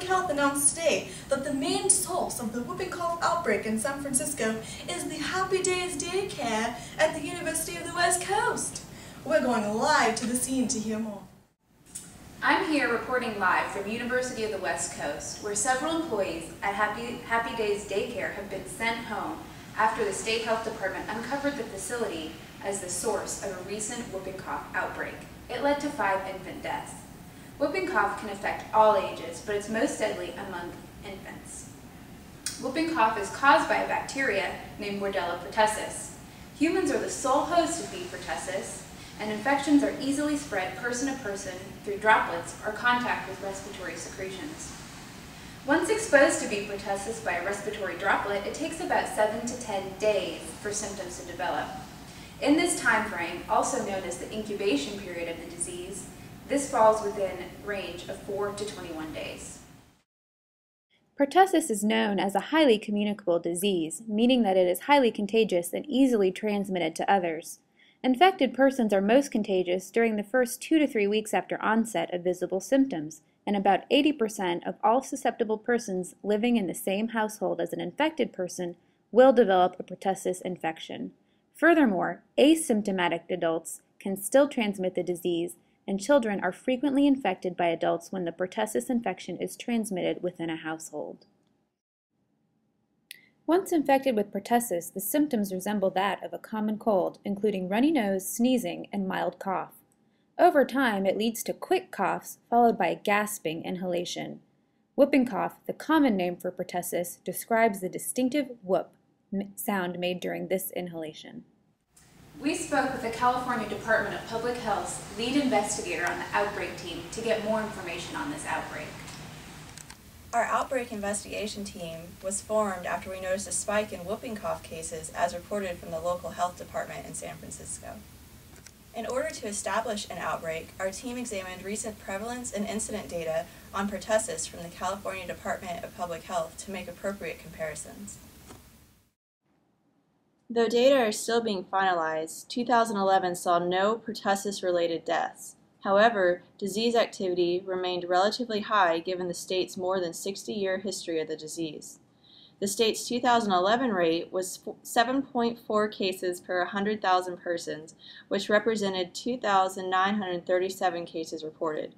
Health announced today that the main source of the whooping cough outbreak in San Francisco is the Happy Days daycare at the University of the West Coast. We're going live to the scene to hear more. I'm here reporting live from University of the West Coast, where several employees at Happy Days daycare have been sent home after the state health department uncovered the facility as the source of a recent whooping cough outbreak. It led to 5 infant deaths. Whooping cough can affect all ages, but it's most deadly among infants. Whooping cough is caused by a bacteria named Pertussis. Humans are the sole host of B. pertussis, and infections are easily spread person to person through droplets or contact with respiratory secretions. Once exposed to B. pertussis by a respiratory droplet, it takes about 7 to 10 days for symptoms to develop. In this time frame, also known as the incubation period of the disease, this falls within range of 4 to 21 days. Pertussis is known as a highly communicable disease, meaning that it is highly contagious and easily transmitted to others. Infected persons are most contagious during the first 2 to 3 weeks after onset of visible symptoms, and about 80% of all susceptible persons living in the same household as an infected person will develop a pertussis infection. Furthermore, asymptomatic adults can still transmit the disease, and children are frequently infected by adults when the pertussis infection is transmitted within a household. Once infected with pertussis, the symptoms resemble that of a common cold, including runny nose, sneezing, and mild cough. Over time, it leads to quick coughs, followed by gasping inhalation. Whooping cough, the common name for pertussis, describes the distinctive whoop sound made during this inhalation. We spoke with the California Department of Public Health's lead investigator on the Outbreak team to get more information on this outbreak. Our Outbreak investigation team was formed after we noticed a spike in whooping cough cases as reported from the local health department in San Francisco. In order to establish an outbreak, our team examined recent prevalence and incident data on pertussis from the California Department of Public Health to make appropriate comparisons. Though data are still being finalized, 2011 saw no pertussis-related deaths. However, disease activity remained relatively high given the state's more than 60-year history of the disease. The state's 2011 rate was 7.4 cases per 100,000 persons, which represented 2,937 cases reported.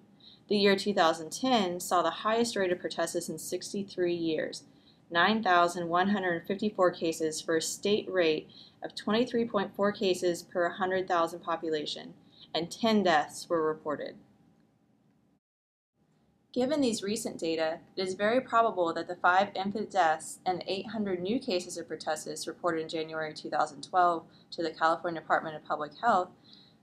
The year 2010 saw the highest rate of pertussis in 63 years, 9,154 cases for a state rate of 23.4 cases per 100,000 population, and 10 deaths were reported. Given these recent data, it is very probable that the 5 infant deaths and 800 new cases of pertussis reported in January 2012 to the California Department of Public Health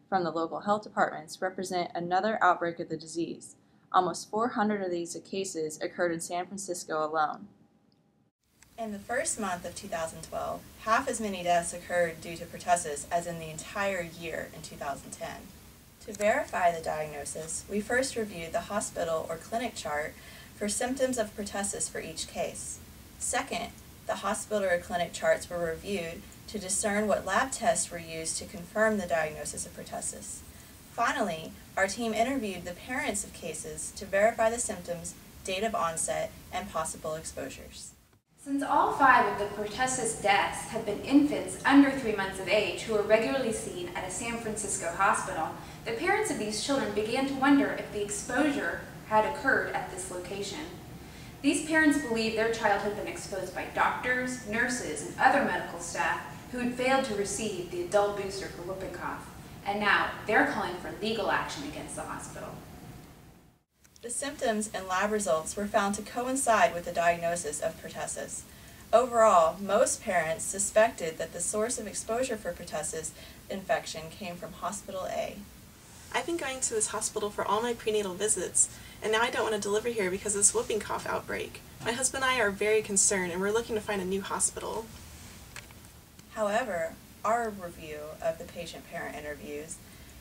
from the local health departments represent another outbreak of the disease. Almost 400 of these cases occurred in San Francisco alone. In the first month of 2012, half as many deaths occurred due to pertussis as in the entire year in 2010. To verify the diagnosis, we first reviewed the hospital or clinic chart for symptoms of pertussis for each case. Second, the hospital or clinic charts were reviewed to discern what lab tests were used to confirm the diagnosis of pertussis. Finally, our team interviewed the parents of cases to verify the symptoms, date of onset, and possible exposures. Since all 5 of the pertussis deaths have been infants under 3 months of age who are regularly seen at a San Francisco hospital, the parents of these children began to wonder if the exposure had occurred at this location. These parents believe their child had been exposed by doctors, nurses, and other medical staff who had failed to receive the adult booster for whooping cough, and now they're calling for legal action against the hospital. The symptoms and lab results were found to coincide with the diagnosis of pertussis. Overall, most parents suspected that the source of exposure for pertussis infection came from Hospital A. I've been going to this hospital for all my prenatal visits, and now I don't want to deliver here because of this whooping cough outbreak. My husband and I are very concerned, and we're looking to find a new hospital. However, our review of the patient-parent interviews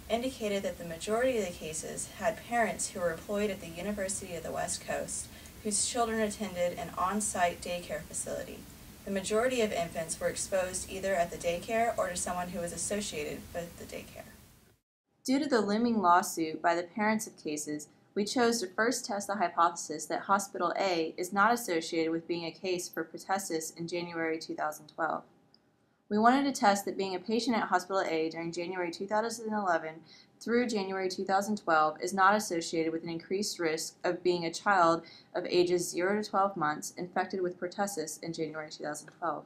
indicated that the majority of the cases had parents who were employed at the University of the West Coast whose children attended an on-site daycare facility. The majority of infants were exposed either at the daycare or to someone who was associated with the daycare. Due to the looming lawsuit by the parents of cases, we chose to first test the hypothesis that Hospital A is not associated with being a case for pertussis in January 2012. We wanted to test that being a patient at Hospital A during January 2011 through January 2012 is not associated with an increased risk of being a child of ages 0 to 12 months infected with pertussis in January 2012.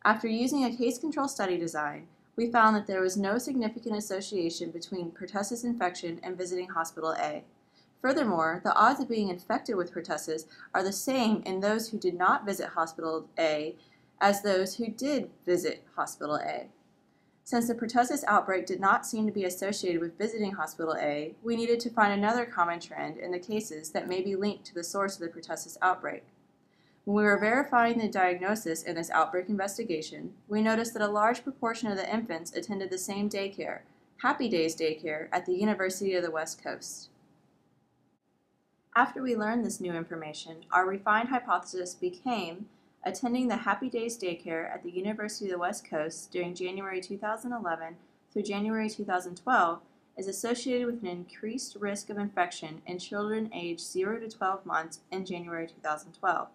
After using a case control study design, we found that there was no significant association between pertussis infection and visiting Hospital A. Furthermore, the odds of being infected with pertussis are the same in those who did not visit Hospital A as those who did visit Hospital A. Since the pertussis outbreak did not seem to be associated with visiting Hospital A, we needed to find another common trend in the cases that may be linked to the source of the pertussis outbreak. When we were verifying the diagnosis in this outbreak investigation, we noticed that a large proportion of the infants attended the same daycare, Happy Days Daycare, at the University of the West Coast. After we learned this new information, our refined hypothesis became attending the Happy Days Daycare at the University of the West Coast during January 2011 through January 2012 is associated with an increased risk of infection in children aged 0 to 12 months in January 2012.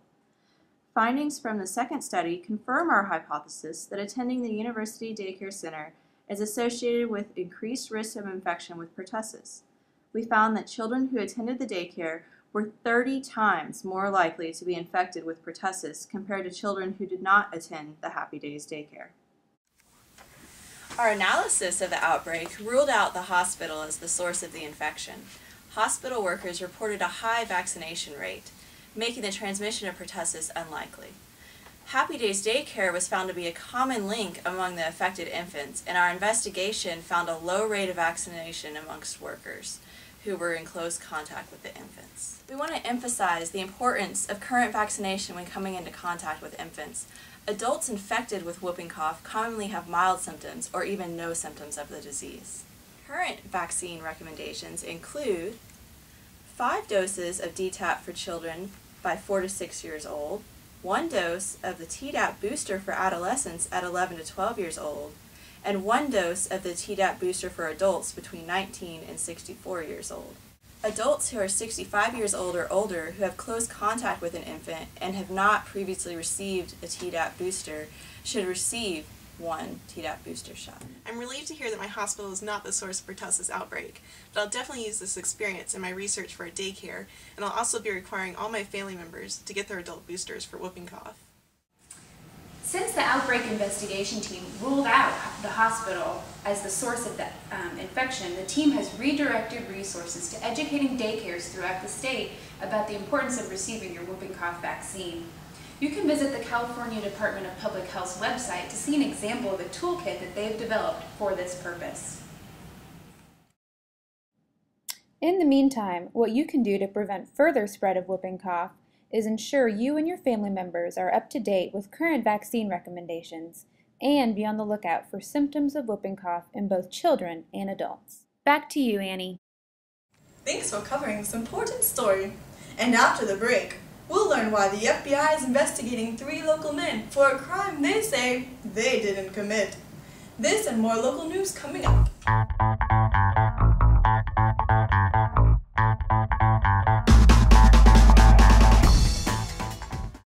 Findings from the second study confirm our hypothesis that attending the University Daycare Center is associated with increased risk of infection with pertussis. We found that children who attended the daycare were 30 times more likely to be infected with pertussis compared to children who did not attend the Happy Days Daycare. Our analysis of the outbreak ruled out the hospital as the source of the infection. Hospital workers reported a high vaccination rate, making the transmission of pertussis unlikely. Happy Days Daycare was found to be a common link among the affected infants, and our investigation found a low rate of vaccination amongst workers who were in close contact with the infants. We want to emphasize the importance of current vaccination when coming into contact with infants. Adults infected with whooping cough commonly have mild symptoms or even no symptoms of the disease. Current vaccine recommendations include 5 doses of DTaP for children by 4 to 6 years old, 1 dose of the Tdap booster for adolescents at 11 to 12 years old, and 1 dose of the Tdap booster for adults between 19 and 64 years old. Adults who are 65 years old or older who have close contact with an infant and have not previously received a Tdap booster should receive 1 Tdap booster shot. I'm relieved to hear that my hospital is not the source of pertussis outbreak, but I'll definitely use this experience in my research for a daycare, and I'll also be requiring all my family members to get their adult boosters for whooping cough. Since the outbreak investigation team ruled out the hospital as the source of the infection, the team has redirected resources to educating daycares throughout the state about the importance of receiving your whooping cough vaccine. You can visit the California Department of Public Health's website to see an example of a toolkit that they've developed for this purpose. In the meantime, what you can do to prevent further spread of whooping cough is ensure you and your family members are up to date with current vaccine recommendations and be on the lookout for symptoms of whooping cough in both children and adults. Back to you, Annie. Thanks for covering this important story. And after the break, we'll learn why the FBI is investigating 3 local men for a crime they say they didn't commit. This and more local news coming up.